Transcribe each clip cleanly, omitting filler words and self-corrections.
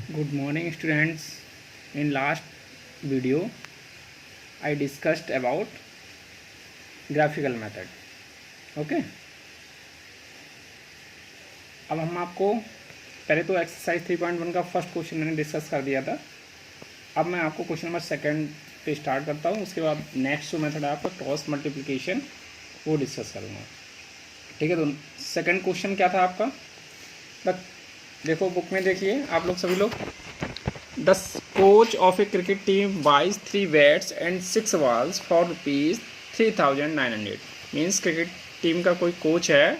Good morning students. In last video I discussed about graphical method. Okay. अब हम आपको पहले तो एक्सरसाइज 3.1 का फर्स्ट क्वेश्चन मैंने डिस्कस कर दिया था। अब मैं आपको क्वेश्चन नंबर सेकंड पे स्टार्ट करता हूँ। उसके बाद नेक्स्ट जो मेथड है आपका क्रॉस मल्टीप्लिकेशन वो डिस्कस करूँगा। ठीक है, तो सेकंड क्वेश्चन क्या था आपका? देखो बुक में देखिए आप लोग सभी लोग। The coach of a cricket team buys 3 bats and 6 balls for ₹3,900। Means cricket team का कोई कोच है,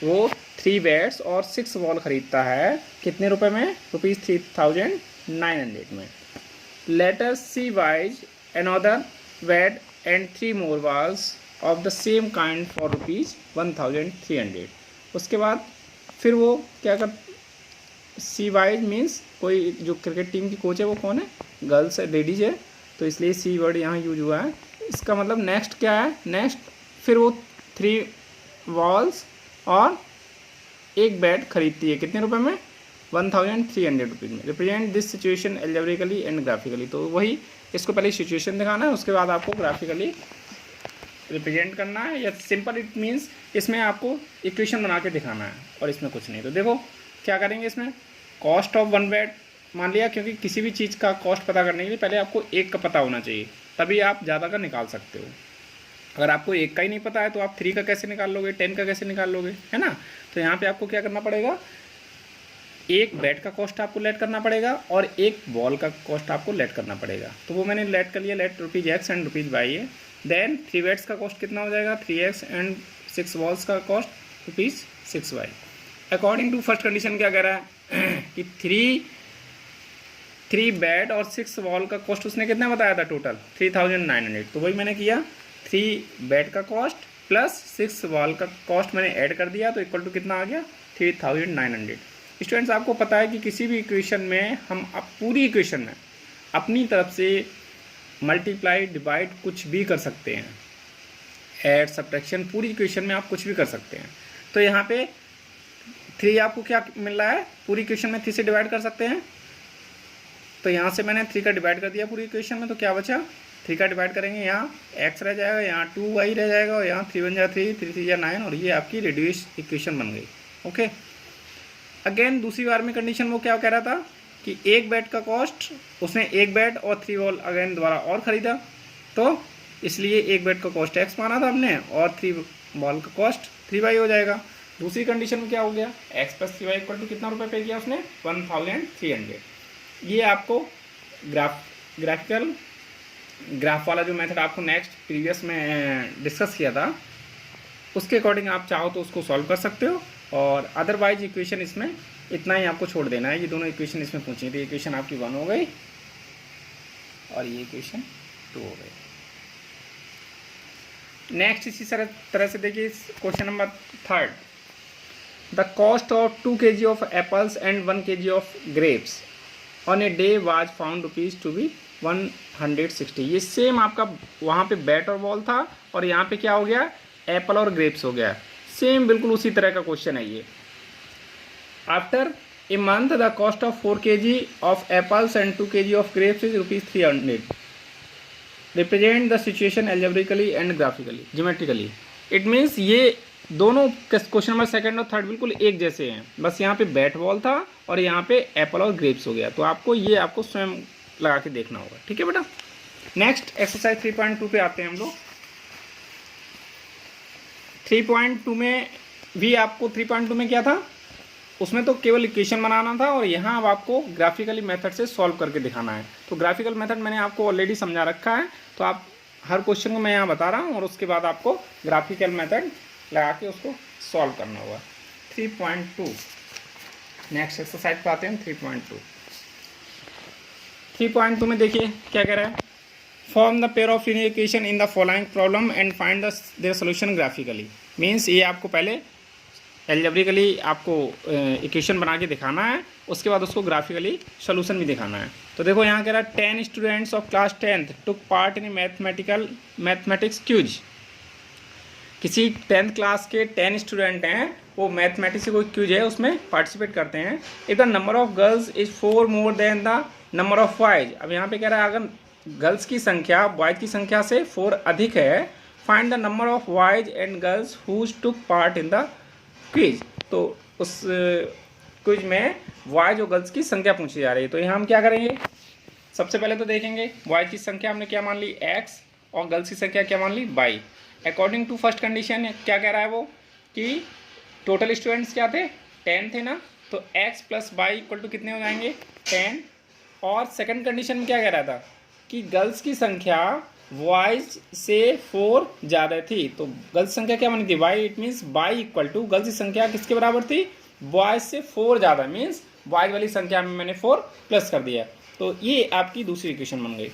वो 3 बैट्स और 6 बॉल खरीदता है। कितने रुपए में? ₹3,900 में। Later she buys another bat and 3 more balls of the same kind for ₹1,300। उसके बाद फिर वो क्या कर, सी वाइज मीन्स कोई जो क्रिकेट टीम की कोच है वो कौन है? गर्ल्स है, लेडीज है, तो इसलिए सी वर्ड यहाँ यूज हुआ है। इसका मतलब नेक्स्ट क्या है? नेक्स्ट फिर वो 3 बॉल्स और 1 बैट खरीदती है। कितने रुपए में? ₹1,300 में। Represent this situation algebraically and graphically. तो वही इसको पहले सिचुएशन दिखाना है, उसके बाद आपको ग्राफिकली रिप्रेजेंट करना है। या सिंपल इट मीन्स इसमें आपको इक्वेशन बना के दिखाना है और इसमें कुछ नहीं। तो देखो क्या करेंगे, इसमें कॉस्ट ऑफ 1 बैट मान लिया, क्योंकि किसी भी चीज़ का कॉस्ट पता करने के लिए पहले आपको 1 का पता होना चाहिए, तभी आप ज़्यादा का निकाल सकते हो। अगर आपको 1 का ही नहीं पता है तो आप 3 का कैसे निकाल लोगे, 10 का कैसे निकाल लोगे, है ना? तो यहाँ पे आपको क्या करना पड़ेगा, 1 बैट का कॉस्ट आपको लेट करना पड़ेगा और 1 बॉल का कॉस्ट आपको लेट करना पड़ेगा। तो वो मैंने लेट कर लिया, लेट ₹X एंड ₹Y है। देन 3 बैट्स का कॉस्ट कितना हो जाएगा? 3X एंड 6 बॉल्स का cost ₹6Y। According to first condition क्या कह रहा है कि 3 बैट और 6 बॉल का कॉस्ट उसने कितना बताया था? टोटल 3,900। तो वही मैंने किया, 3 बैट का कॉस्ट प्लस 6 बॉल का कॉस्ट मैंने ऐड कर दिया, तो इक्वल टू कितना आ गया? 3,900। स्टूडेंट्स आपको पता है कि किसी भी इक्वेशन में हम पूरी इक्वेशन में अपनी तरफ से मल्टीप्लाई डिवाइड कुछ भी कर सकते हैं, ऐड सब्ट्रैक्शन, पूरी इक्वेशन में आप कुछ भी कर सकते हैं। तो यहाँ पे 3 आपको क्या मिल रहा है? पूरी इक्वेशन में 3 से डिवाइड कर सकते हैं। तो यहाँ से मैंने 3 का डिवाइड कर दिया पूरी इक्वेशन में, तो क्या बचा? 3 का डिवाइड करेंगे, यहाँ x रह जाएगा, यहाँ 2y रह जाएगा, और यहाँ 3 1 जा 3, 3 3 जा 9, और ये आपकी रिड्यूस इक्वेशन बन गई। ओके, अगेन दूसरी बार में कंडीशन वो क्या कह रहा था कि 1 बैट का कॉस्ट, उसने 1 बैट और 3 बॉल अगेन दोबारा और ख़रीदा, तो इसलिए 1 बैट का कॉस्ट x माना था हमने और 3 बॉल का कॉस्ट 3y हो जाएगा। दूसरी कंडीशन में क्या हो गया? x plus 3y equal to कितना रुपए पे किया उसने? 1,300। ये आपको ग्राफिकल ग्राफ वाला जो मेथड आपको नेक्स्ट प्रीवियस में डिस्कस किया था, उसके अकॉर्डिंग आप चाहो तो उसको सॉल्व कर सकते हो, और अदरवाइज इक्वेशन इसमें इतना ही आपको छोड़ देना है। ये दोनों इक्वेशन इसमें पूछी थी, इक्वेशन आपकी 1 हो गई और ये इक्वेशन 2 हो गई। नेक्स्ट इसी तरह से देखिए question number 3। The cost of 2 kg of apples and 1 kg of grapes on a day was found ₹160। ये सेम आपका वहाँ पे बैट और बॉल था, और यहाँ पे क्या हो गया? एप्पल और ग्रेप्स हो गया। सेम बिल्कुल उसी तरह का क्वेश्चन है ये। After a month the cost of 4 kg of apples and 2 kg of grapes is ₹300। Represent the situation algebraically and graphically geometrically. It means ये दोनों क्वेश्चन नंबर सेकंड और थर्ड बिल्कुल एक जैसे हैं, बस यहाँ पे बैट बॉल था और यहाँ पे एप्पल और ग्रेप्स हो गया। तो आपको ये आपको स्वयं लगा के देखना होगा। ठीक है बेटा, नेक्स्ट एक्सरसाइज 3.2 पे आते हैं हम लोग। 3.2 में भी आपको 3.2 में क्या था? उसमें तो केवल इक्वेशन बनाना था, और यहाँ अब आपको ग्राफिकली मेथड से सॉल्व करके दिखाना है। तो ग्राफिकल मेथड मैंने आपको ऑलरेडी समझा रखा है, तो आप हर क्वेश्चन को मैं यहाँ बता रहा हूँ, और उसके बाद आपको ग्राफिकल मेथड लगा के उसको सॉल्व करना होगा। 3.2 नेक्स्ट एक्सरसाइज पे आते हैं। 3.2 में देखिए क्या कह रहा है? Form the pair of linear equation in the following problem and find their solution graphically. Means ये आपको पहले एल्जेब्रिकली आपको इक्वेशन बना के दिखाना है, उसके बाद उसको ग्राफिकली सोल्यूशन भी दिखाना है। तो देखो यहाँ कह रहा है 10 students of class 10th took part in mathematics quiz किसी 10th क्लास के 10 स्टूडेंट हैं, वो मैथमेटिक्स से कोई क्यूज है उसमें पार्टिसिपेट करते हैं। If the number of girls is 4 more than the number of boys, अब यहाँ पे कह रहा है अगर गर्ल्स की संख्या बॉयज की संख्या से 4 अधिक है, find the number of boys and girls who took part in the quiz. तो उस क्विज में बॉयज और गर्ल्स की संख्या पूछी जा रही है। तो यहाँ हम क्या करेंगे, सबसे पहले तो देखेंगे बॉयज की संख्या हमने क्या मान ली x और गर्ल्स की संख्या क्या मान ली y। According to first condition क्या कह रहा है वो कि टोटल स्टूडेंट्स क्या थे 10 थे ना, तो x plus y equal to कितने हो जाएंगे 10। और सेकंड कंडीशन में क्या कह रहा था कि गर्ल्स की संख्या बॉयज से 4 ज़्यादा थी, तो गर्ल्स संख्या क्या बनी थी y, it means y equal to girls की संख्या किसके बराबर थी बॉयज से 4 ज़्यादा, मीन्स बॉयज वाली संख्या में मैंने 4 प्लस कर दिया। तो ये आपकी दूसरी इक्वेशन बन गई।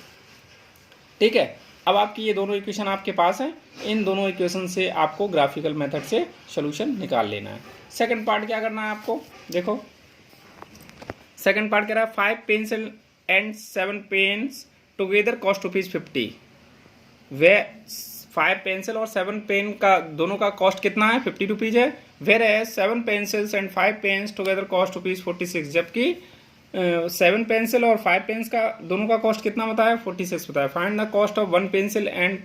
ठीक है, अब आपकी ये दोनों इक्वेशन आपके पास हैं, इन दोनों इक्वेशन से आपको ग्राफिकल मेथड से सोल्यूशन निकाल लेना है। सेकंड पार्ट क्या करना है आपको, देखो सेकंड पार्ट कह रहा है 5 pencil and 7 pens together cost ₹50। वे 5 पेंसिल और 7 पेन का दोनों का कॉस्ट कितना है ₹50 है। वेर है 7 pencils and 5 pens together cost ₹46, जबकि 7 पेंसिल और 5 पेन्स का दोनों का कॉस्ट कितना बताया 46 बताया। Find the cost of 1 pencil and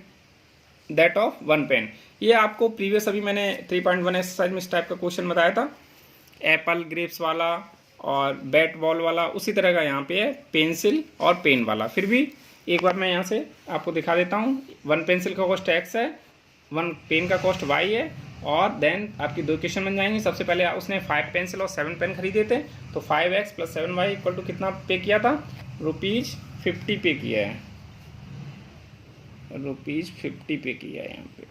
that of 1 pen. ये आपको प्रीवियस अभी मैंने 3.1 एक्सरसाइज में इस टाइप का क्वेश्चन बताया था, एप्पल ग्रेप्स वाला और बैट बॉल वाला, उसी तरह का यहाँ पे है पेंसिल और पेन वाला। फिर भी एक बार मैं यहाँ से आपको दिखा देता हूँ। 1 पेंसिल का कॉस्ट x है, 1 पेन का कॉस्ट y है, और देन आपकी दो इक्वेशन बन जाएंगी। सबसे पहले उसने 5 पेंसिल और 7 पेन खरीदे थे, तो 5x plus 7y equal to कितना पे किया था ₹50 पे किया है, ₹50 पे किया है यहाँ पे।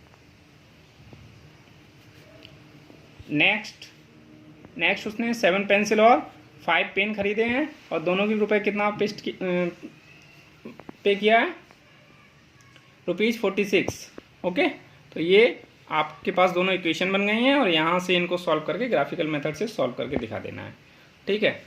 नेक्स्ट उसने 7 पेंसिल और 5 पेन खरीदे हैं और दोनों के रुपए कितना पे किया है ₹46। ओके, तो ये आपके पास दोनों इक्वेशन बन गई हैं और यहाँ से इनको सॉल्व करके ग्राफिकल मेथड से सॉल्व करके दिखा देना है। ठीक है,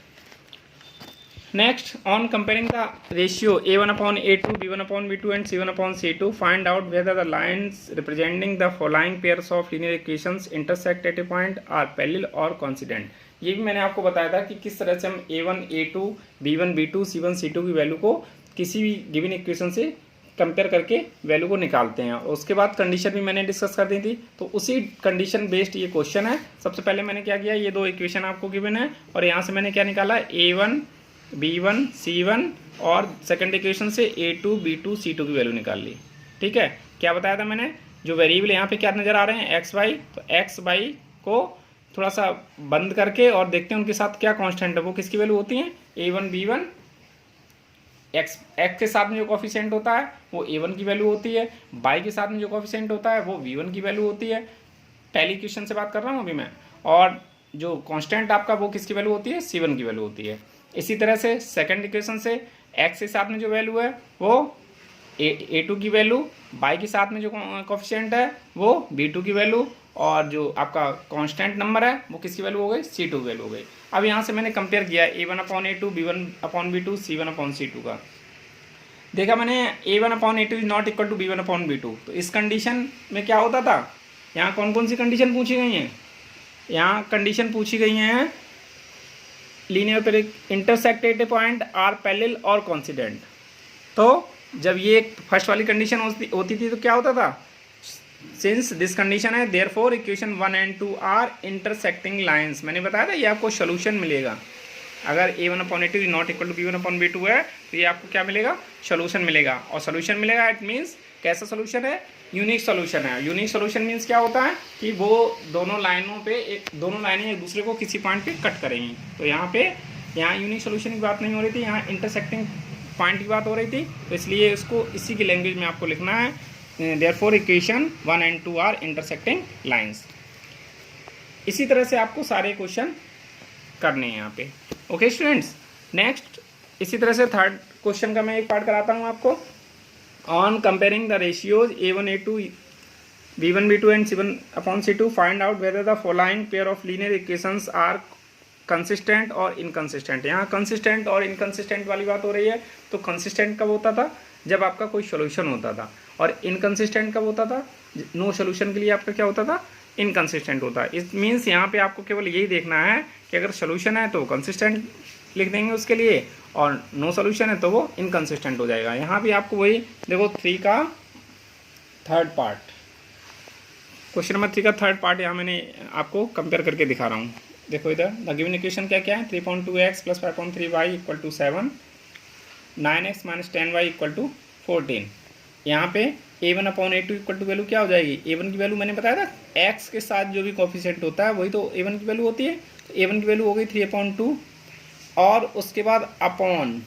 next on comparing the ratio A1/A2 B1/B2 and C1/C2 find out whether the lines representing the following pairs of linear equations intersect at a point are parallel और coincident. ये भी मैंने आपको बताया था कि किस तरह से हम A1 A2 B1 B2 C1 C2 की वैल्यू को किसी भी गिवन इक्वेशन से कंपेयर करके वैल्यू को निकालते हैं। और उसके बाद कंडीशन भी मैंने डिस्कस कर दी थी, तो उसी कंडीशन बेस्ड ये क्वेश्चन है। सबसे पहले मैंने क्या किया, ये दो इक्वेशन आपको गिवन है और यहाँ से मैंने क्या निकाला A1 B1 C1 और सेकंड इक्वेशन से A2 B2 C2 की वैल्यू निकाल ली। ठीक है, क्या बताया था मैंने, जो वेरिएबल यहाँ पे क्या नज़र आ रहे हैं एक्स वाई, तो एक्स वाई को थोड़ा सा बंद करके और देखते हैं उनके साथ क्या कांस्टेंट है, वो किसकी वैल्यू होती है A1 B1। एक्स के साथ में जो कोफिशिएंट होता है वो A1 की वैल्यू होती है, बाई के साथ में जो कोफिशिएंट होता है वो B1 की वैल्यू होती है। पहली इक्वेशन से बात कर रहा हूँ अभी मैं, और जो कांस्टेंट आपका वो किसकी वैल्यू होती है C1 की वैल्यू होती है। इसी तरह से सेकंड इक्वेशन से x के साथ में जो वैल्यू है वो A2 की वैल्यू, बाई के साथ में जो कोफिशिएंट है वो B2 की वैल्यू, और जो आपका कांस्टेंट नंबर है वो किसकी वैल्यू हो गई C2 की वैल्यू हो गई। अब यहाँ से मैंने कंपेयर किया A1/A2 B1/B2 C1/C2 का। देखा मैंने A1/A2 is not equal to B1/B2, तो इस कंडीशन में क्या होता था, यहाँ कौन कौन सी कंडीशन पूछी गई हैं, यहाँ कंडीशन पूछी गई हैं लीनियर पे intersect at a point are parallel और कॉन्सिडेंट। तो जब ये फर्स्ट वाली कंडीशन होती थी तो क्या होता था, सिंस दिस कंडीशन है therefore equation 1 and 2 are intersecting lines. मैंने बताया था ये आपको सोल्यूशन मिलेगा। अगर A1/A2 is not equal to B1/B2 है तो ये आपको क्या मिलेगा, सोल्यूशन मिलेगा। और सोल्यूशन मिलेगा इट मीन्स कैसा सोल्यूशन है, यूनिक सोल्यूशन है। यूनिक सोल्यूशन मीन्स क्या होता है कि वो दोनों लाइनें एक दूसरे को किसी पॉइंट पे कट करेंगी। तो यहाँ यूनिक सोल्यूशन की बात नहीं हो रही थी, यहाँ इंटरसेक्टिंग पॉइंट की बात हो रही थी, तो इसलिए इसको इसी की लैंग्वेज में आपको लिखना है, therefore equation 1 and 2 are intersecting lines. इसी तरह से आपको सारे क्वेश्चन करने हैं यहाँ पे। ओके स्टूडेंट्स, नेक्स्ट इसी तरह से थर्ड क्वेश्चन का मैं एक पार्ट कराता हूँ आपको। On comparing the ratios A1/A2 B1/B2 and C1/C2 find out whether the following pair of linear equations are consistent और इनकंसिस्टेंट। यहाँ कंसिस्टेंट और इनकंसिस्टेंट वाली बात हो रही है। तो कंसिस्टेंट कब होता था, जब आपका कोई सोल्यूशन होता था, और इनकंसिस्टेंट कब होता था, नो सोल्यूशन के लिए आपका क्या होता था, इनकंसिस्टेंट होता है। इट मीन्स यहाँ पे आपको केवल यही देखना है कि अगर सोल्यूशन है तो कंसिस्टेंट लिख देंगे उसके लिए, और नो सोल्यूशन है तो वो इनकंसिस्टेंट हो जाएगा। यहाँ भी आपको वही देखो 3 का थर्ड पार्ट, क्वेश्चन नंबर 3 का थर्ड पार्ट यहाँ मैंने आपको कंपेयर करके दिखा रहा हूँ। देखो इधर द गिवन इक्वेशन क्या क्या है, 3.2x + 5.3y = 7, 9x - 10y = 14। यहाँ पे a1/a2 = वैल्यू क्या हो जाएगी, a1 की वैल्यू मैंने बताया था x के साथ जो भी कोफिशिएंट होता है वही तो a1 की वैल्यू होती है। तो a1 की वैल्यू हो गई 3/2, और उसके बाद अपॉन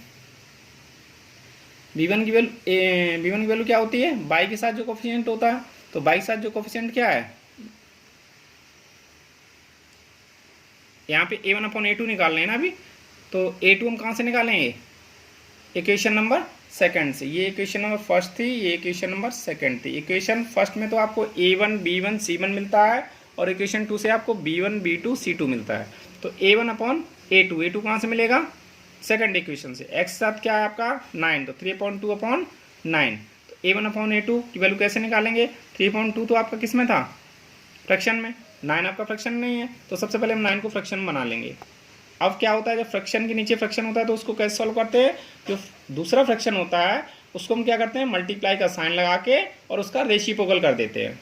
b1 की वैल्यू क्या होती है, y के साथ जो कोफिशिएंट होता है। तो y के साथ जो कोफिशिएंट क्या है, यहाँ पे a1/a2 निकालना है ना अभी। तो a2 हम कहाँ से निकालेंगे, इक्वेशन नंबर सेकंड से। ये इक्वेशन नंबर फर्स्ट थी, ये इक्वेशन नंबर सेकंड थी। इक्वेशन फर्स्ट में तो आपको a1 b1 c1 मिलता है, और इक्वेशन 2 से आपको b1 b2 c2 मिलता है। तो a1/a2 कहाँ से मिलेगा, सेकंड इक्वेशन से। x के साथ क्या है आपका 9, तो 3/2/9। तो a1/a2 की वैल्यू कैसे निकालेंगे, 3/2 तो आपका किस में था, फ्रैक्शन में, 9 आपका फ्रैक्शन नहीं है। तो सबसे पहले हम 9 को फ्रैक्शन बना लेंगे। अब क्या होता है, जब फ्रैक्शन के नीचे फ्रैक्शन होता है तो उसको कैसे सॉल्व करते हैं, जो दूसरा फ्रैक्शन होता है उसको हम क्या करते हैं, मल्टीप्लाई का साइन लगा के और उसका रेसिप्रोकल कर देते हैं।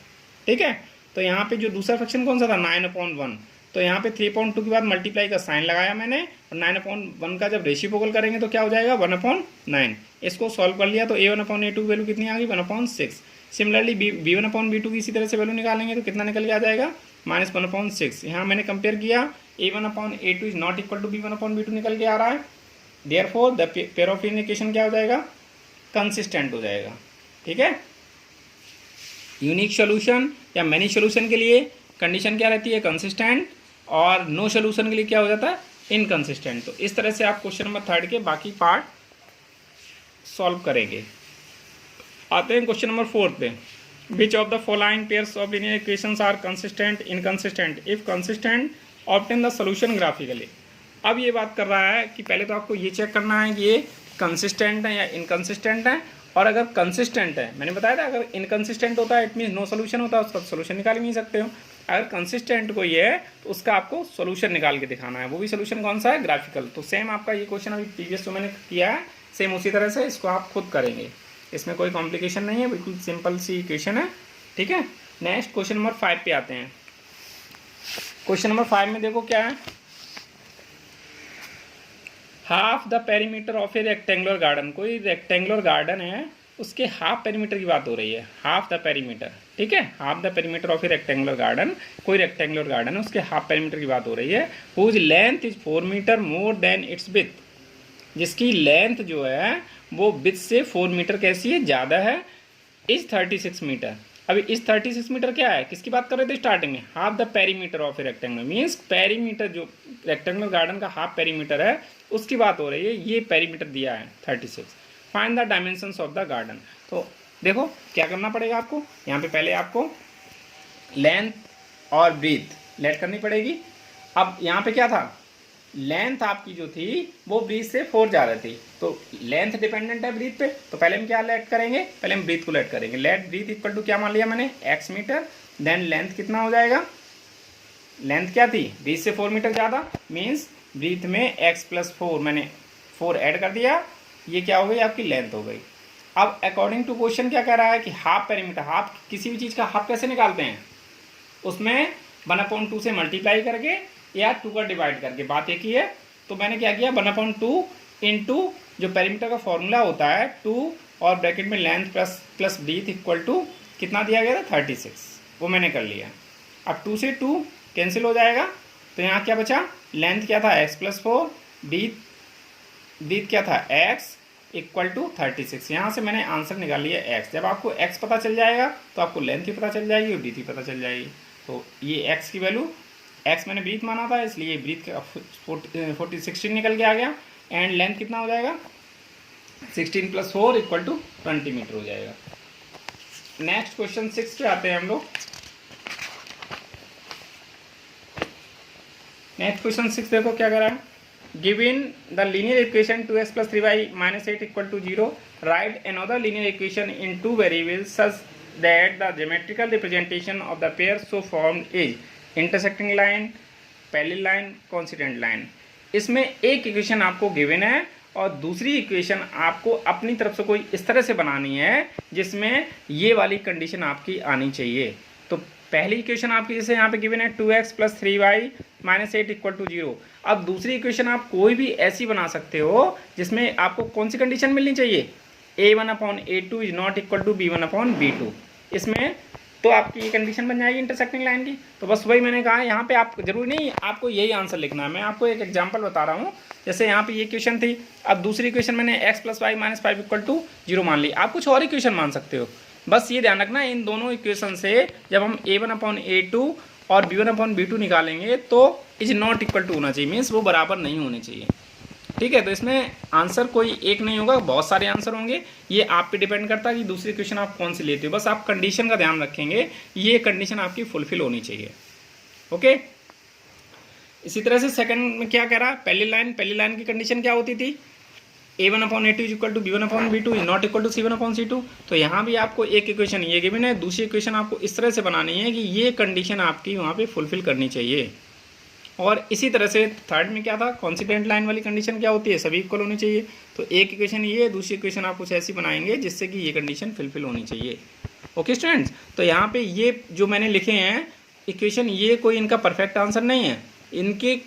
ठीक है, तो यहाँ पे जो दूसरा फ्रैक्शन कौन सा था, 9/1। तो यहाँ पे 3/2 के बाद मल्टीप्लाई का साइन लगाया मैंने, और 9/1 का जब रेसिप्रोकल करेंगे तो क्या हो जाएगा, 1/9। इसको सॉल्व कर लिया तो a1/a2 की वैल्यू कितनी आ गई, 1/6। सिमिलरली b1/b2 की इसी तरह से वैल्यू निकालेंगे तो कितना निकल के आ जाएगा, -1/6। यहाँ मैंने कंपेयर किया, a1/a2 is not equal to b1/b2 निकल के आ रहा है। Therefore the pair of equation क्या हो जाएगा, कंसिस्टेंट हो जाएगा। ठीक है, यूनिक सोल्यूशन या मैनी सोल्यूशन के लिए कंडीशन क्या रहती है, कंसिस्टेंट, और नो सोल्यूशन के लिए क्या हो जाता है, इनकंसिस्टेंट। तो इस तरह से आप क्वेश्चन नंबर 3 के बाकी पार्ट सॉल्व करेंगे। आते हैं क्वेश्चन नंबर 4 पे। Which of the following pairs of linear equations are consistent, inconsistent, if consistent obtain the solution graphically. अब ये बात कर रहा है कि पहले तो आपको ये चेक करना है कि ये कंसिस्टेंट है या इनकंसिस्टेंट है। और अगर कंसिस्टेंट है, मैंने बताया था अगर इनकंसिस्टेंट होता है इट मीन्स नो सोल्यूशन होता है, उसका सोल्यूशन निकाल ही नहीं सकते हो। अगर कंसिस्टेंट कोई है तो उसका आपको सोल्यूशन निकाल के दिखाना है, वो भी सोल्यूशन कौन सा है, ग्राफिकल। तो सेम आपका ये क्वेश्चन अभी प्रीवियस जो मैंने किया है सेम उसी तरह से इसको आप खुद करेंगे, इसमें कोई कॉम्प्लिकेशन नहीं है, बिल्कुल सिंपल सी इक्वेशन है। ठीक है, नेक्स्ट क्वेश्चन नंबर 5 पे आते हैं। क्वेश्चन नंबर 5 में देखो क्या है, half the perimeter of a rectangular garden. कोई रेक्टेंगुलर गार्डन है उसके हाफ पेरीमीटर की बात हो रही है, हाफ द पेरीमीटर। ठीक है, half the perimeter of a rectangular garden, कोई रेक्टेंगुलर गार्डन है उसके हाफ पेरीमीटर की बात हो रही है। Whose length is 4 meter more than its width, जिसकी लेंथ जो है वो विड्थ से 4 मीटर कैसी है, ज़्यादा है, इज 36 मीटर। अभी इस 36 मीटर क्या है, किसकी बात कर रहे थे स्टार्टिंग में, half the perimeter of a rectangular, means perimeter जो रेक्टेंगुलर गार्डन का हाफ पेरीमीटर है उसकी बात हो रही है। ये पेरीमीटर दिया है 36। Find the dimensions of the garden. तो देखो क्या करना पड़ेगा आपको, यहाँ पे पहले आपको लेंथ और ब्रीथ लेट करनी पड़ेगी। अब यहाँ पे क्या था, लेंथ आपकी जो थी वो ब्रीथ से 4 जा रही थी, तो लेंथ डिपेंडेंट है ब्रीथ पे, तो पहले हम क्या लेट करेंगे, पहले हम ब्रीथ को लेट करेंगे। लेट ब्रीथ इक्वल टू क्या मान लिया मैंने, x मीटर, देन लेंथ कितना हो जाएगा, लेंथ क्या थी, ब्रीथ से 4 मीटर ज़्यादा, मीन्स ब्रीथ में x + 4 मैंने 4 ऐड कर दिया, ये क्या हो गई आपकी लेंथ हो गई। अब अकॉर्डिंग टू क्वेश्चन क्या कह रहा है कि हाफ पेरीमीटर, हाफ किसी भी चीज़ का हाफ कैसे निकालते हैं, उसमें 1/2 से मल्टीप्लाई करके या 2 का डिवाइड करके, बात एक ही है। तो मैंने क्या किया, 1/2 इंटू जो पेरीमीटर का फॉर्मूला होता है 2 और ब्रैकेट में length plus breadth equal to कितना दिया गया था 36, वो मैंने कर लिया। अब 2 से 2 कैंसिल हो जाएगा, तो यहाँ क्या बचा, लेंथ क्या था x + 4, ब्रीथ क्या था x इक्वल टू 36। यहाँ से मैंने आंसर निकाल लिया x। जब आपको x पता चल जाएगा तो आपको लेंथ भी पता चल जाएगी और ब्रीथ भी पता चल जाएगी। तो ये x की वैल्यू, x मैंने ब्रीथ माना था इसलिए ब्रीथ का 16 निकल के आ गया, एंड लेंथ कितना हो जाएगा 16 + 4 इक्वल टू 20 मीटर हो जाएगा। नेक्स्ट क्वेश्चन 6 पे आते हैं हम लोग। नेक्स्ट क्वेश्चन 6 देखो क्या कर रहा है, given the linear equation 2x plus 3y minus 8 equal to 0, write another linear equation in two variables such that the geometrical representation of the pair so formed is intersecting line, parallel line, coincident line. इसमें एक equation आपको given है और दूसरी equation आपको अपनी तरफ से कोई इस तरह से बनानी है जिसमें ये वाली कंडीशन आपकी आनी चाहिए। तो पहली इक्वेशन आपकी जैसे यहाँ पे गिवन है 2x plus 3y minus 8 equal to 0। अब दूसरी इक्वेशन आप कोई भी ऐसी बना सकते हो जिसमें आपको कौन सी कंडीशन मिलनी चाहिए, a1/a2 is not equal to b1/b2। इसमें तो आपकी ये कंडीशन बन जाएगी इंटरसेक्टिंग लाइन की। तो बस वही मैंने कहा, यहाँ पे आप जरूरी नहीं आपको यही आंसर लिखना है, मैं आपको एक एग्जांपल बता रहा हूँ। जैसे यहाँ पे ये इक्वेशन थी, अब दूसरी इक्वेशन मैंने x plus y minus 5 equal to 0 मान ली। आप कुछ और इक्वेशन मान सकते हो, बस ये ध्यान रखना इन दोनों इक्वेशन से जब हम a1/a2 और b1/b2 निकालेंगे तो इज नॉट इक्वल टू होना चाहिए, मीन्स वो बराबर नहीं होने चाहिए। ठीक है, तो इसमें आंसर कोई एक नहीं होगा, बहुत सारे आंसर होंगे। ये आप पे डिपेंड करता है कि दूसरी क्वेश्चन आप कौन सी लेते हो। बस आप कंडीशन का ध्यान रखेंगे, ये कंडीशन आपकी फुलफिल होनी चाहिए। ओके, इसी तरह से सेकंड में क्या कह रहा है, पहली लाइन की कंडीशन क्या होती थी, a1/a2 is equal to b1/b2 is not equal to c1/c2। तो यहाँ भी आपको एक इक्वेशन ये गिवन है, दूसरी इक्वेशन आपको इस तरह से बनानी है कि ये कंडीशन आपकी वहाँ पे फुलफिल करनी चाहिए। और इसी तरह से थर्ड में क्या था, कॉन्सिडेंट लाइन वाली कंडीशन क्या होती है, सभी इक्वल होनी चाहिए। तो एक इक्वेशन ये, दूसरी इक्वेशन आप कुछ ऐसी बनाएंगे जिससे कि ये कंडीशन फुलफिल होनी चाहिए। ओके स्टूडेंट्स, तो यहाँ पे ये जो मैंने लिखे हैं इक्वेशन, ये कोई इनका परफेक्ट आंसर नहीं है, इनके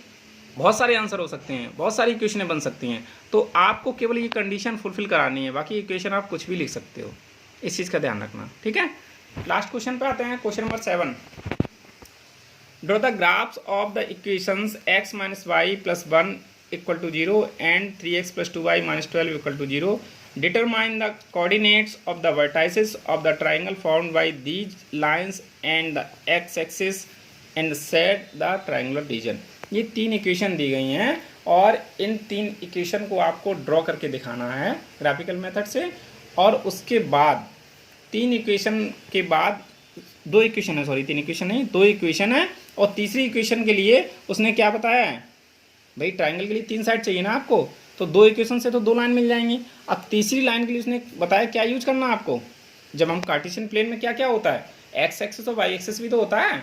बहुत सारे आंसर हो सकते हैं, बहुत सारी इक्वेशनें बन सकती हैं। तो आपको केवल ये कंडीशन फुलफिल करानी है, बाकी इक्वेशन आप कुछ भी लिख सकते हो, इस चीज़ का ध्यान रखना। ठीक है, लास्ट क्वेश्चन पे आते हैं, question number 7। Draw the graphs of the equations x minus y plus 1 equal to 0 and 3x plus 2y minus 12 equal to 0. Determine the coordinates of the vertices of the triangle formed by these lines and the x-axis and set the triangular region. ये तीन equation दी गई हैं और इन तीन equation को आपको draw करके दिखाना है ग्राफिकल मेथड से। और उसके बाद तीन इक्वेशन के बाद दो इक्वेशन है, सॉरी तीन इक्वेशन नहीं, दो इक्वेशन है। और तीसरी इक्वेशन के लिए उसने क्या बताया है, भाई ट्राइंगल के लिए तीन साइड चाहिए ना आपको, तो दो इक्वेशन से तो दो लाइन मिल जाएंगी। अब तीसरी लाइन के लिए उसने बताया क्या यूज करना है आपको, जब हम कार्टेशियन प्लेन में क्या क्या होता है, एक्स एक्सिस और वाई एक्सिस भी तो होता है।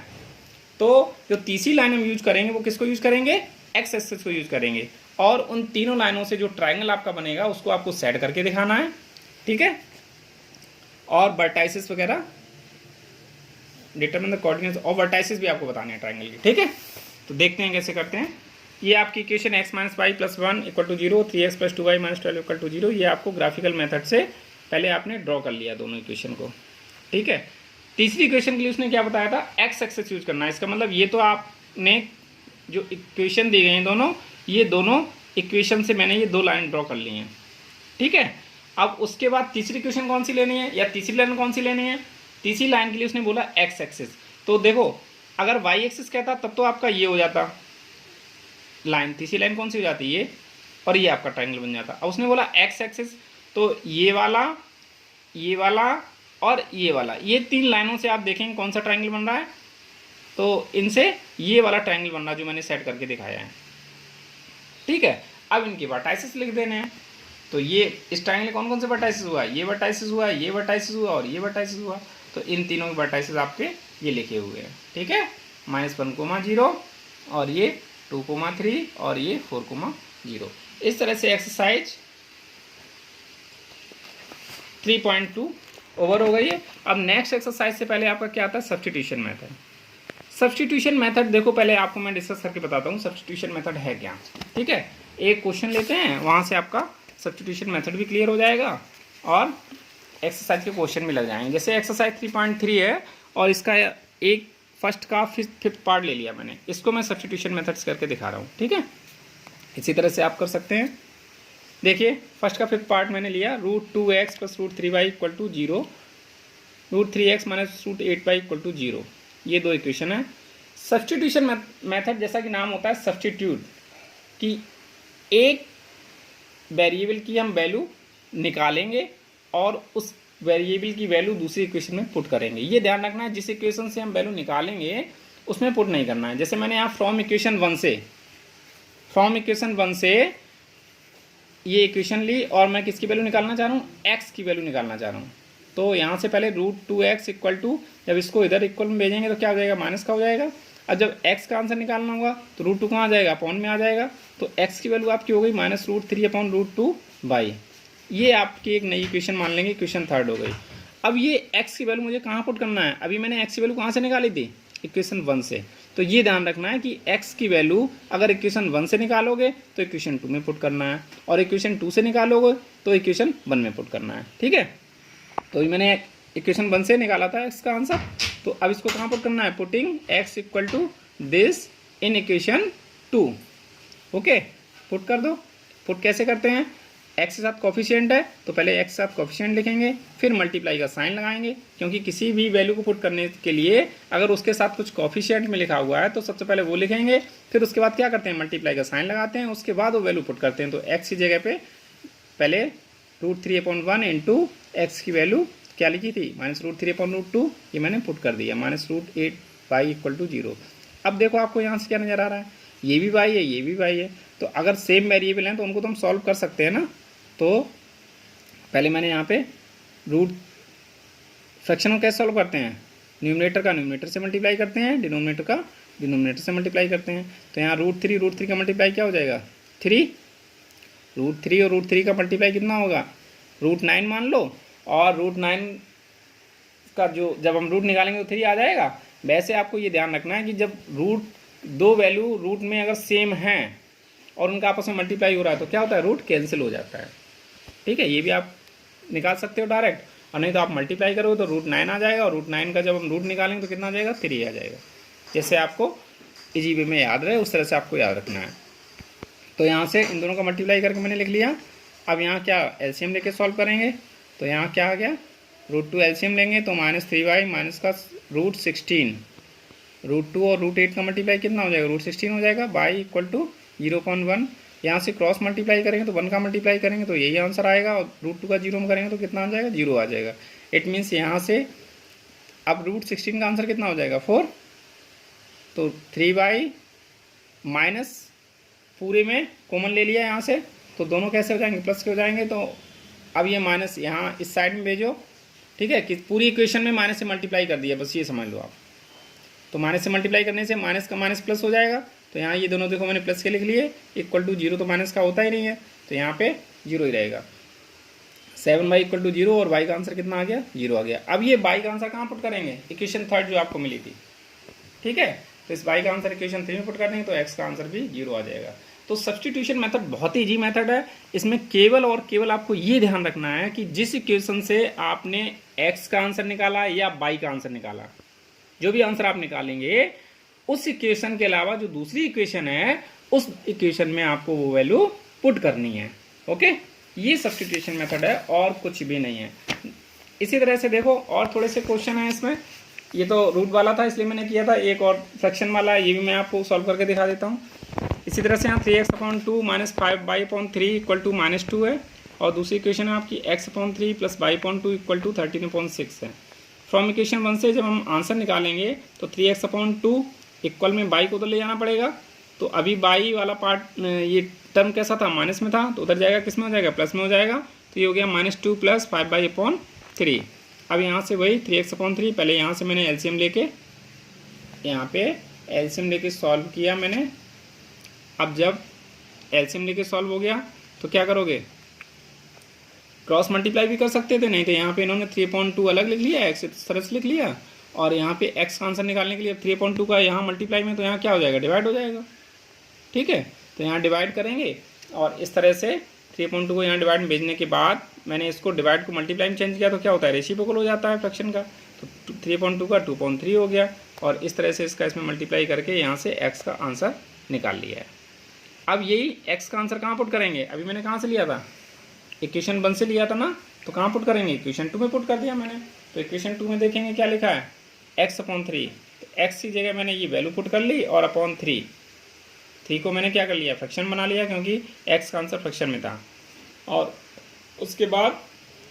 तो जो तीसरी लाइन हम यूज करेंगे वो किसको यूज करेंगे, एक्स एक्सिस को यूज करेंगे। और उन तीनों लाइनों से जो ट्राइंगल आपका बनेगा उसको आपको सेट करके दिखाना है। ठीक है, और वर्टाइसिस वगैरह डिटरमिन द कोऑर्डिनेट्स और वर्टाइसिस भी आपको बताने हैं ट्राइंगल की। ठीक है, तो देखते हैं कैसे करते हैं। ये आपकी equation x minus y plus 1 equal to 0, 3x plus 2y minus 12 equal to 0, ये आपको ग्राफिकल मेथड से पहले आपने ड्रॉ कर लिया दोनों इक्वेशन को। ठीक है, तीसरी इक्वेशन के लिए उसने क्या बताया था, एक्स एक्सिस यूज करना है। इसका मतलब ये तो आपने जो इक्वेशन दी गई हैं दोनों, ये दोनों इक्वेशन से मैंने ये दो लाइन ड्रॉ कर ली हैं। ठीक है, अब उसके बाद तीसरी इक्वेशन कौन सी लेनी है या तीसरी लाइन कौन सी लेनी है, तीसरी लाइन के लिए उसने बोला एक्स एक्सिस। तो देखो अगर वाई एक्सिस कहता तब तो आपका ये हो जाता लाइन, तीसरी लाइन कौन सी हो जाती है ये, और ये आपका ट्राइंगल बन जाता। अब उसने बोला एक्स एक्सिस, तो ये वाला और ये वाला, ये तीन लाइनों से आप देखेंगे कौन सा ट्राइंगल बन रहा है, तो इनसे ये वाला ट्राइंगल बन रहा है जो मैंने सेट करके दिखाया है। ठीक है, अब इनके वर्टाइसिस लिख देने हैं। तो ये इस ट्राइंगल कौन कौन से वर्टाइसिस हुआ, ये वर्टाइसिस हुआ, ये वर्टाइसिस हुआ और ये वर्टाइसिस हुआ। तो इन तीनों के वर्टाइसिस आपके ये लिखे हुए हैं। ठीक है, -1,0 और ये 2,3 और ये 4,0। इस तरह से एक्सरसाइज 3.2 ओवर हो गई है। अब नेक्स्ट एक्सरसाइज से पहले आपका क्या आता है, सब्स्टिट्यूशन मेथड। सब्स्टिट्यूशन मेथड देखो पहले आपको मैं डिस्कस करके बताता हूँ सब्स्टिट्यूशन मेथड है क्या। ठीक है, एक क्वेश्चन लेते हैं, वहाँ से आपका सब्स्टिट्यूशन मेथड भी क्लियर हो जाएगा और एक्सरसाइज के क्वेश्चन भी लग जाएंगे। जैसे एक्सरसाइज 3.3 है और इसका एक फर्स्ट का फिफ्थ पार्ट ले लिया मैंने, इसको मैं सब्स्टिट्यूशन मेथड्स करके दिखा रहा हूँ। ठीक है, इसी तरह से आप कर सकते हैं। देखिए फर्स्ट का फिफ्थ पार्ट मैंने लिया, √2x plus √3y equal to 0, √3x minus √8y equal to 0, ये दो इक्वेशन है। सब्स्टिट्यूशन मेथड जैसा कि नाम होता है सब्स्टिट्यूट, कि एक वेरिएबल की हम वैल्यू निकालेंगे और उस वेरिएबल की वैल्यू दूसरी इक्वेशन में पुट करेंगे। ये ध्यान रखना है जिस इक्वेशन से हम वैल्यू निकालेंगे उसमें पुट नहीं करना है। जैसे मैंने यहाँ फ्रॉम इक्वेशन 1 से फ्रॉम इक्वेशन 1 से ये इक्वेशन ली और मैं किसकी वैल्यू निकालना चाह रहा हूँ, एक्स की वैल्यू निकालना चाह रहा हूँ। तो यहाँ से पहले √2x इक्वल टू, जब इसको इधर इक्वल में भेजेंगे तो क्या हो जाएगा, माइनस का हो जाएगा। और जब x का आंसर निकालना होगा तो √2 कहाँ आ जाएगा, अपॉन में आ जाएगा। तो x की वैल्यू आपकी हो गई -√3/√2/। ये आपकी एक नई इक्वेशन मान लेंगे, इक्वेशन 3 हो गई। अब ये x की वैल्यू मुझे कहाँ पुट करना है, अभी मैंने x की वैल्यू कहाँ से निकाली थी, इक्वेशन 1 से। तो ये ध्यान रखना है कि x की वैल्यू अगर इक्वेशन 1 से निकालोगे तो इक्वेशन 2 में पुट करना है, और इक्वेशन 2 से निकालोगे तो इक्वेशन 1 में पुट करना है, ठीक है। तो मैंने इक्वेशन 1 से निकाला था x का आंसर, तो अब इसको कहाँ पुट करना है, putting x equal to this in equation 2। Okay, put कर दो। पुट कैसे करते हैं, x के साथ कोफिशिएंट है तो पहले x के साथ कोफिशिएंट लिखेंगे, फिर मल्टीप्लाई का साइन लगाएंगे, क्योंकि किसी भी वैल्यू को पुट करने के लिए अगर उसके साथ कुछ कोफिशिएंट में लिखा हुआ है तो सबसे पहले वो लिखेंगे, फिर उसके बाद क्या करते हैं, मल्टीप्लाई का साइन लगाते हैं, उसके बाद वो वैल्यू पुट करते हैं। तो x की जगह पे पहले √3/1 इंटू एक्स की वैल्यू क्या लिखी थी, -√3/√2, ये मैंने पुट कर दिया, -√8y इक्वल टू 0। अब देखो आपको यहाँ से क्या नज़र आ रहा है, ये भी y है, ये भी y है। तो अगर सेम वेरिएबल हैं तो उनको तो हम सॉल्व कर सकते हैं ना। तो पहले मैंने यहाँ पे रूट फ्रैक्शन को कैसे सॉल्व करते हैं, न्यूमरेटर का न्यूमरेटर से मल्टीप्लाई करते हैं, डिनोमिनेटर का डिनोमिनेटर से मल्टीप्लाई करते हैं। तो यहाँ √3 का मल्टीप्लाई क्या हो जाएगा, 3, √3 और √3 का मल्टीप्लाई कितना होगा, √9 मान लो, और √9 का जो जब हम रूट निकालेंगे तो 3 आ जाएगा। वैसे आपको ये ध्यान रखना है कि जब दो वैल्यू रूट में अगर सेम हैं और उनका आपस में मल्टीप्लाई हो रहा है तो क्या होता है, रूट कैंसिल हो जाता है, ठीक है। ये भी आप निकाल सकते हो डायरेक्ट, और नहीं तो आप मल्टीप्लाई करोगे तो √9 आ जाएगा, और √9 का जब हम रूट निकालेंगे तो कितना आ जाएगा, 3 आ जाएगा। जैसे आपको इजी वे में याद रहे उस तरह से आपको याद रखना है। तो यहाँ से इन दोनों का मल्टीप्लाई करके मैंने लिख लिया। अब यहाँ क्या एलसीएम लेके सॉल्व करेंगे, तो यहाँ क्या आ गया, √2 एलसीएम लेंगे तो -3y माइनस का √16, √2 और √8 का मल्टीप्लाई कितना हो जाएगा, √16 हो जाएगा, y इक्वल टू 0.1। यहाँ से क्रॉस मल्टीप्लाई करेंगे तो 1 का मल्टीप्लाई करेंगे तो यही आंसर आएगा, और √2 का 0 में करेंगे तो कितना आ जाएगा, 0 आ जाएगा। इट मीन्स यहाँ से अब √16 का आंसर कितना हो जाएगा, 4। तो 3y माइनस पूरे में कॉमन ले लिया यहाँ से, तो दोनों कैसे हो जाएंगे, प्लस के हो जाएंगे। तो अब ये माइनस यहाँ इस साइड में भेजो, ठीक है, कि पूरी इक्वेशन में माइनस से मल्टीप्लाई कर दिया, बस ये समझ लो आप। तो माइनस से मल्टीप्लाई करने से माइनस का माइनस प्लस हो जाएगा। तो यहाँ ये दोनों देखो मैंने प्लस के लिख लिए, इक्वल टू 0 तो माइनस का होता ही नहीं है, तो यहाँ पे 0 ही रहेगा। 7y इक्वल टू 0 और y का आंसर कितना आ गया, 0 आ गया। अब ये y का आंसर कहाँ पुट करेंगे, इक्वेशन 3 जो आपको मिली थी, ठीक है। तो इस y का आंसर इक्वेशन 3 में पुट कर देंगे तो x का आंसर भी 0 आ जाएगा। तो सब्स्टिट्यूशन मेथड बहुत ही इजी मेथड है। इसमें केवल और केवल आपको ये ध्यान रखना है कि जिस इक्वेशन से आपने x का आंसर निकाला या y का आंसर निकाला, जो भी आंसर आप निकालेंगे उस इक्वेशन के अलावा जो दूसरी इक्वेशन है उस इक्वेशन में आपको वो वैल्यू पुट करनी है। ओके, ये सब्स्टिट्यूशन मेथड है और कुछ भी नहीं है। इसी तरह से देखो और थोड़े से क्वेश्चन है इसमें। ये तो रूट वाला था इसलिए मैंने किया था, एक और फ्रैक्शन वाला, ये भी मैं आपको सॉल्व करके दिखा देता हूँ। इसी तरह से यहाँ 3x/2 minus 5y/3 equal to -2 है, और दूसरी इक्वेशन है आपकी x/3 plus y/2 equal to 13/6 है। फ्रॉम इक्वेशन 1 से जब हम आंसर निकालेंगे तो 3x/2 इक्वल में y को तो ले जाना पड़ेगा। तो अभी y वाला पार्ट ये टर्म कैसा था, माइनस में था, तो उधर जाएगा किस में हो जाएगा, प्लस में हो जाएगा। तो ये हो गया -2 प्लस 5y/3। अब यहाँ से वही 3x/3, पहले यहाँ से मैंने एलसीएम लेके यहाँ पे एलसीएम लेके सॉल्व किया मैंने। अब जब एलसीएम लेके सॉल्व हो गया तो क्या करोगे, क्रॉस मल्टीप्लाई भी कर सकते थे, नहीं तो यहाँ पे इन्होंने 3.2 अलग लिख लिया, x इस तरह से लिख लिया, और यहाँ पे x का आंसर निकालने के लिए 3.2 का यहाँ मल्टीप्लाई में तो यहाँ क्या हो जाएगा, डिवाइड हो जाएगा, ठीक है। तो यहाँ डिवाइड करेंगे और इस तरह से 3.2 को यहाँ डिवाइड में भेजने के बाद मैंने इसको डिवाइड को मल्टीप्लाई में चेंज किया तो क्या होता है, रेसिप्रोकल हो जाता है फ्रैक्शन का। तो 3.2 का 2.3 हो गया, और इस तरह से इसका इसमें मल्टीप्लाई करके यहाँ से x का आंसर निकाल लिया है। अब यही x का आंसर कहाँ पुट करेंगे, अभी मैंने कहाँ से लिया था, इक्वेशन 1 से लिया था ना, तो कहाँ पुट करेंगे, इक्वेशन 2 में पुट कर दिया मैंने। तो इक्वेशन 2 में देखेंगे क्या लिखा है, x/3, तो x की जगह मैंने ये वैल्यू पुट कर ली, और अपॉन 3 को मैंने क्या कर लिया, फ्रैक्शन बना लिया, क्योंकि x का आंसर फ्रैक्शन में था। और उसके बाद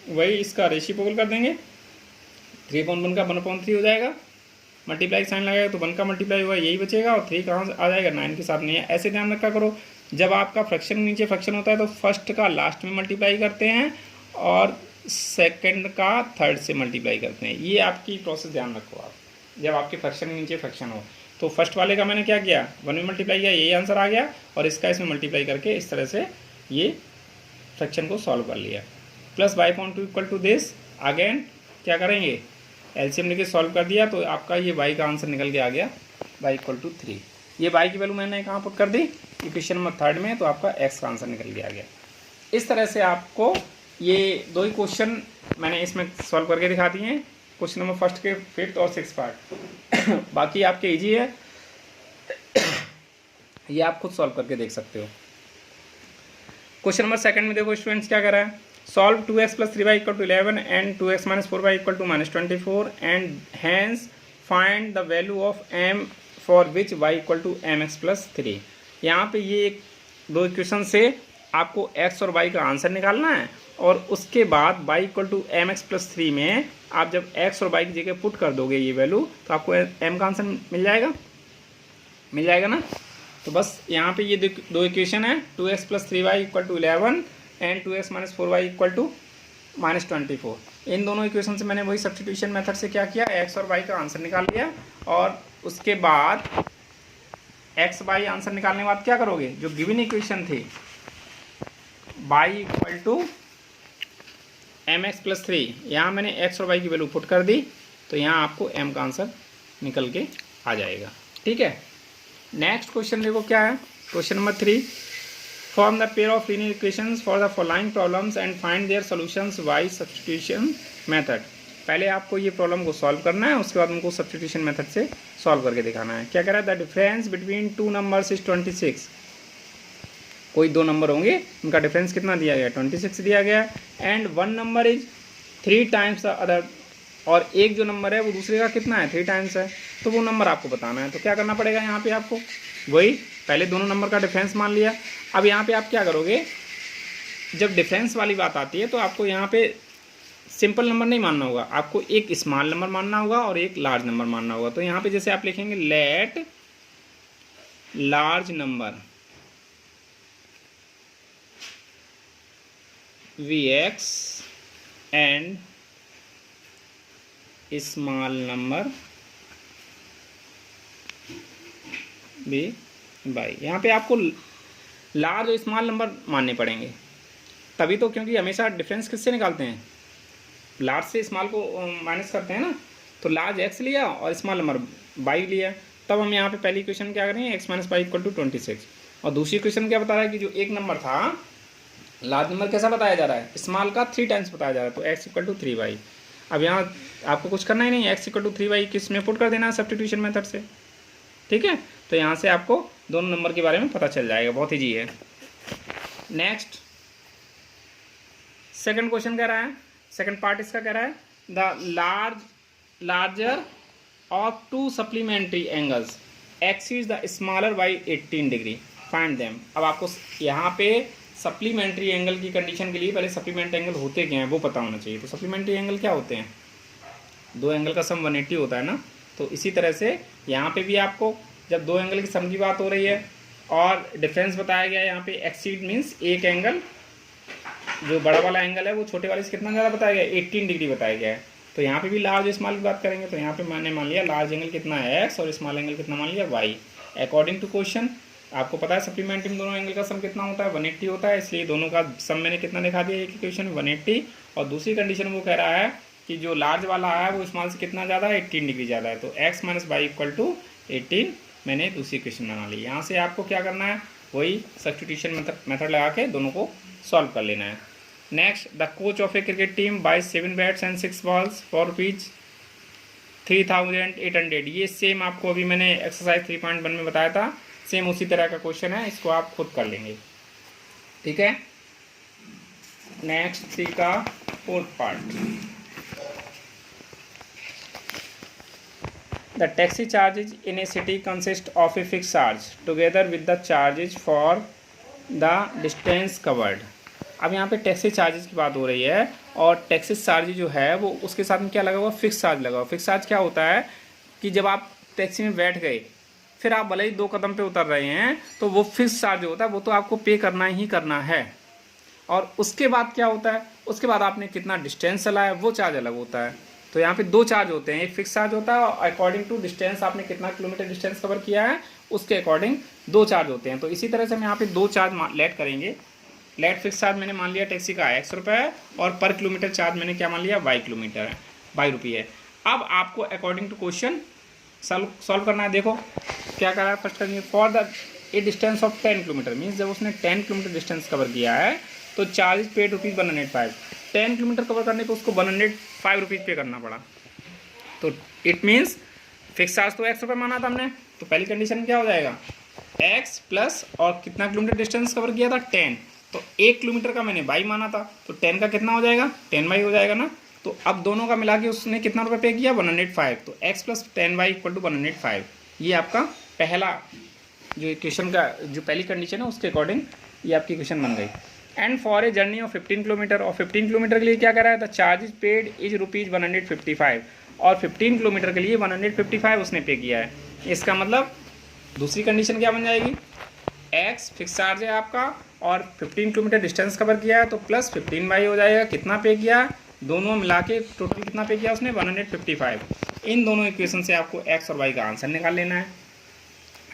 वही इसका रेसिप्रोकल कर देंगे, 3/1 का 1/3 हो जाएगा, मल्टीप्लाई साइन लगाएगा तो 1 का मल्टीप्लाई हुआ यही बचेगा, और 3 कहाँ आ जाएगा, 9 के साथ नहीं है। ऐसे ध्यान रखा करो, जब आपका फ्रैक्शन नीचे फ्रैक्शन होता है तो फर्स्ट का लास्ट में मल्टीप्लाई करते हैं और सेकंड का थर्ड से मल्टीप्लाई करते हैं। ये आपकी प्रोसेस ध्यान रखो आप, जब आपके फ्रैक्शन नीचे फ्रैक्शन हो तो फर्स्ट वाले का मैंने क्या किया, 1 में मल्टीप्लाई किया, यही आंसर आ गया, और इसका इसमें मल्टीप्लाई करके इस तरह से ये फ्रैक्शन को सॉल्व कर लिया। Plus y point two equal to this, again क्या करेंगे, एलसीएम लेके सॉल्व कर दिया तो आपका ये y का आंसर निकल के आ गया y इक्वल टू 3। ये y की वैल्यू मैंने कहाँ पुट कर दी, इक्वेशन नंबर 3 में, तो आपका x का आंसर निकल के आ गया। इस तरह से आपको ये 2 ही क्वेश्चन मैंने इसमें सॉल्व करके दिखा दिए हैं, क्वेश्चन नंबर फर्स्ट के 5th और 6th पार्ट। बाकी आपके इजी है, ये आप खुद सॉल्व करके देख सकते हो। क्वेश्चन नंबर 2 में देखो स्टूडेंट्स क्या कर रहा है, solve 2x + 3y = 11 and 2x - 4y = -24 and hence find the value of m for which y = mx + 3। यहाँ पे ये 2 इक्वेशन से आपको x और y का आंसर निकालना है, और उसके बाद y = mx + 3 में आप जब x और y की जगह पुट कर दोगे ये वैल्यू, तो आपको m का आंसर मिल जाएगा ना। तो बस यहाँ पे ये 2 इक्वेशन है, 2x + 3y = 11 and 2x - 4y = -24। इन दोनों इक्वेशन से मैंने वही सब्स्टिट्यूशन मेथड से क्या किया, x और y का आंसर निकाल लिया, और उसके बाद x y आंसर निकालने के बाद क्या करोगे, जो गिवन इक्वेशन थी y = mx + 3, यहाँ मैंने x और y की वैल्यू पुट कर दी, तो यहाँ आपको m का आंसर निकल के आ जाएगा। ठीक है, नेक्स्ट क्वेश्चन देखो क्या है, question number 3, form the pair of linear equations for the following problems and find their solutions by substitution method. पहले आपको ये प्रॉब्लम को सॉल्व करना है, उसके बाद उनको सब्स्टिट्यूशन मेथड से सॉल्व करके दिखाना है। क्या कह रहा है, the difference between 2 numbers is 26। कोई 2 नंबर होंगे, उनका डिफरेंस कितना दिया गया, 26 दिया गया, and 1 number is 3 times the other, और एक जो नंबर है वो दूसरे का कितना है, 3 टाइम्स है, तो वो नंबर आपको बताना है। तो क्या करना पड़ेगा यहाँ पे आपको, वही पहले दोनों नंबर का डिफरेंस मान लिया। अब यहाँ पे आप क्या करोगे, जब डिफरेंस वाली बात आती है तो आपको यहाँ पे सिंपल नंबर नहीं मानना होगा, आपको एक स्मॉल नंबर मानना होगा और एक लार्ज नंबर मानना होगा। तो यहाँ पे जैसे आप लिखेंगे let large number Vx and small number Vy। यहाँ पे आपको लार्ज और स्मॉल नंबर मानने पड़ेंगे तभी तो, क्योंकि हमेशा डिफरेंस किससे निकालते हैं, लार्ज से स्मॉल को माइनस करते हैं ना। तो लार्ज x लिया और स्मॉल नंबर y लिया, तब हम यहाँ पे पहली इक्वेशन क्या करेंगे, x - y = 26, और दूसरी इक्वेशन क्या बता रहा है कि जो एक नंबर था लार्ज नंबर कैसा बताया जा रहा है, स्मॉल का 3 टाइम्स बताया जा रहा है, तो x = 3y। अब यहाँ आपको कुछ करना ही नहीं, x = 3y किस में पुट कर देना है, सब्स्टिट्यूशन मेथड से। ठीक है, तो यहाँ से आपको दोनों नंबर के बारे में पता चल जाएगा, बहुत ईजी है। नेक्स्ट सेकंड क्वेश्चन कह रहा है, सेकंड पार्ट इसका कह रहा है, the larger of 2 supplementary angles exceeds the smaller by 18 degree, find them. अब आपको यहाँ पे सप्लीमेंट्री एंगल की कंडीशन के लिए पहले सप्लीमेंट्री एंगल होते क्या हैं वो पता होना चाहिए। तो सप्लीमेंट्री एंगल क्या होते हैं, 2 एंगल का सम 180 होता है ना। तो इसी तरह से यहाँ पे भी आपको जब 2 एंगल की सम की बात हो रही है और डिफरेंस बताया गया है, यहाँ पे एक्सीड मीन्स एक एंगल, जो बड़ा वाला एंगल है वो छोटे वाले से कितना ज़्यादा बताया गया है, 18 डिग्री बताया गया है। तो यहाँ पे भी लार्ज स्मॉल की बात करेंगे, तो यहाँ पे मैंने मान लिया लार्ज एंगल कितना है x और स्मॉल एंगल कितना मान लिया y। अकॉर्डिंग टू क्वेश्चन आपको पता है सप्लीमेंट्री में दोनों एंगल का सम कितना होता है, 180 होता है, इसलिए दोनों का सम मैंने कितना दिखा दिया, एक इक्वेशन 180, और दूसरी कंडीशन वो कह रहा है कि जो लार्ज वाला है वो स्मॉल से कितना ज़्यादा है, 18 डिग्री ज़्यादा है। तो x - y = 18 मैंने दूसरी क्वेश्चन बना ली। यहाँ से आपको क्या करना है, वही सब्स्टिट्यूशन मेथड लगा के दोनों को सॉल्व कर लेना है। Next, the coach of a cricket team buys 7 bats and 6 balls for rupees 3800। ये सेम आपको अभी मैंने एक्सरसाइज 3.1 में बताया था, सेम उसी तरह का क्वेश्चन है, इसको आप खुद कर लेंगे। ठीक है, नेक्स्ट 3 का 4th part, the taxi charges in A city consist of a fix charge together with the charges for the distance covered. अब यहाँ पे टैक्सी चार्जेस की बात हो रही है, और टैक्सी चार्ज जो है वो उसके साथ में क्या लगा हुआ, फिक्स चार्ज लगा हुआ। फिक्स चार्ज क्या होता है कि जब आप टैक्सी में बैठ गए, फिर आप भले ही 2 कदम पे उतर रहे हैं तो वो फिक्स चार्ज होता है, वो तो आपको पे करना ही करना है। और उसके बाद क्या होता है, उसके बाद आपने कितना डिस्टेंस चलाया वो चार्ज अलग होता है। तो यहाँ पे 2 चार्ज होते हैं, एक फिक्स चार्ज होता है और अकॉर्डिंग टू डिस्टेंस आपने कितना किलोमीटर डिस्टेंस कवर किया है उसके अकॉर्डिंग 2 चार्ज होते हैं। तो इसी तरह से हम यहाँ पे 2 चार्ज लेट करेंगे। लेट फिक्स चार्ज मैंने मान लिया टैक्सी का x रुपये है और पर किलोमीटर चार्ज मैंने क्या मान लिया y किलोमीटर है, y रुपये है। अब आपको अकॉर्डिंग टू क्वेश्चन सॉल्व करना है। देखो क्या करा है, फर्स्ट करेंगे for the A distance of 10 kilometre, means जब उसने 10 किलोमीटर डिस्टेंस कवर किया है तो charge paid rupees 105। 10 kilometre cover करने पे उसको 105 रुपीज़ पे करना पड़ा। तो इट मीन्स फिक्स चार्ज तो x रुपये माना था हमने, तो पहली कंडीशन क्या हो जाएगा x प्लस और कितना किलोमीटर डिस्टेंस कवर किया था 10, तो 1 किलोमीटर का मैंने y माना था, तो 10 का कितना हो जाएगा 10y हो जाएगा ना। तो अब दोनों का मिला के उसने कितना रुपये पे किया 105, तो x plus 10y equal to 105। ये आपका पहला जो इक्वेशन का जो पहली कंडीशन है उसके अकॉर्डिंग ये आपकी इक्वेशन बन गई। And for a journey of 15 kilometre, और 15 किलोमीटर के लिए क्या करा है, द चार्ज पेड इज ₹155, और 15 किलोमीटर के लिए 155 उसने पे किया है। इसका मतलब दूसरी कंडीशन क्या बन जाएगी, x फिक्स चार्ज है आपका और 15 किलोमीटर डिस्टेंस कवर किया है तो प्लस 15y हो जाएगा, कितना पे किया है, दोनों मिला के टोटल कितना पे किया उसने 155। इन दोनों इक्वेशन से आपको x और y का आंसर निकाल लेना है।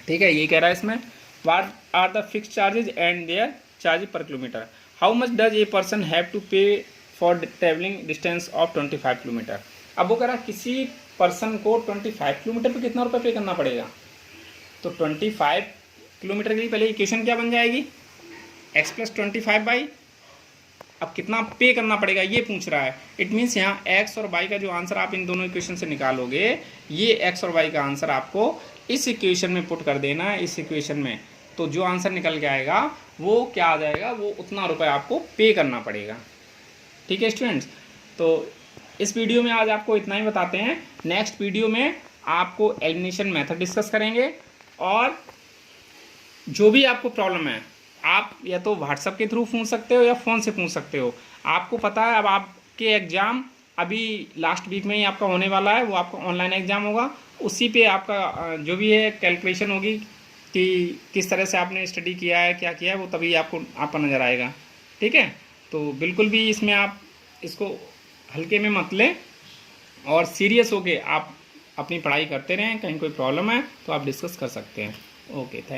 ठीक है, ये कह रहा है इसमें what are the fix charges and their charge per kilometre, how much does a person have to pay for travelling distance of 25 kilometre. अब वो कह रहा है किसी पर्सन को 25 किलोमीटर पे कितना रुपये पे करना पड़ेगा, तो 25 किलोमीटर के लिए पहले इक्वेशन क्या बन जाएगी x प्लस 25/, अब कितना पे करना पड़ेगा ये पूछ रहा है। इट मीन्स यहाँ x और y का जो आंसर आप इन दोनों इक्वेशन से निकालोगे, ये x और y का आंसर आपको इस इक्वेशन में पुट कर देना है, इस इक्वेशन में, तो जो आंसर निकल के आएगा वो क्या आ जाएगा, वो उतना रुपये आपको पे करना पड़ेगा। ठीक है स्टूडेंट्स, तो इस वीडियो में आज आपको इतना ही बताते हैं। नेक्स्ट वीडियो में आपको एलिमिनेशन मेथड डिस्कस करेंगे, और जो भी आपको प्रॉब्लम है आप या तो व्हाट्सएप के थ्रू पूछ सकते हो या फ़ोन से पूछ सकते हो। आपको पता है अब आपके एग्ज़ाम अभी लास्ट वीक में ही आपका होने वाला है, वो आपका ऑनलाइन एग्ज़ाम होगा, उसी पे आपका जो भी है कैलकुलेशन होगी कि किस तरह से आपने स्टडी किया है, क्या किया है, वो तभी आपका नज़र आएगा। ठीक है, तो बिल्कुल भी इसमें आप इसको हल्के में मत लें और सीरियस होके आप अपनी पढ़ाई करते रहें। कहीं कोई प्रॉब्लम है तो आप डिस्कस कर सकते हैं। Okay, thank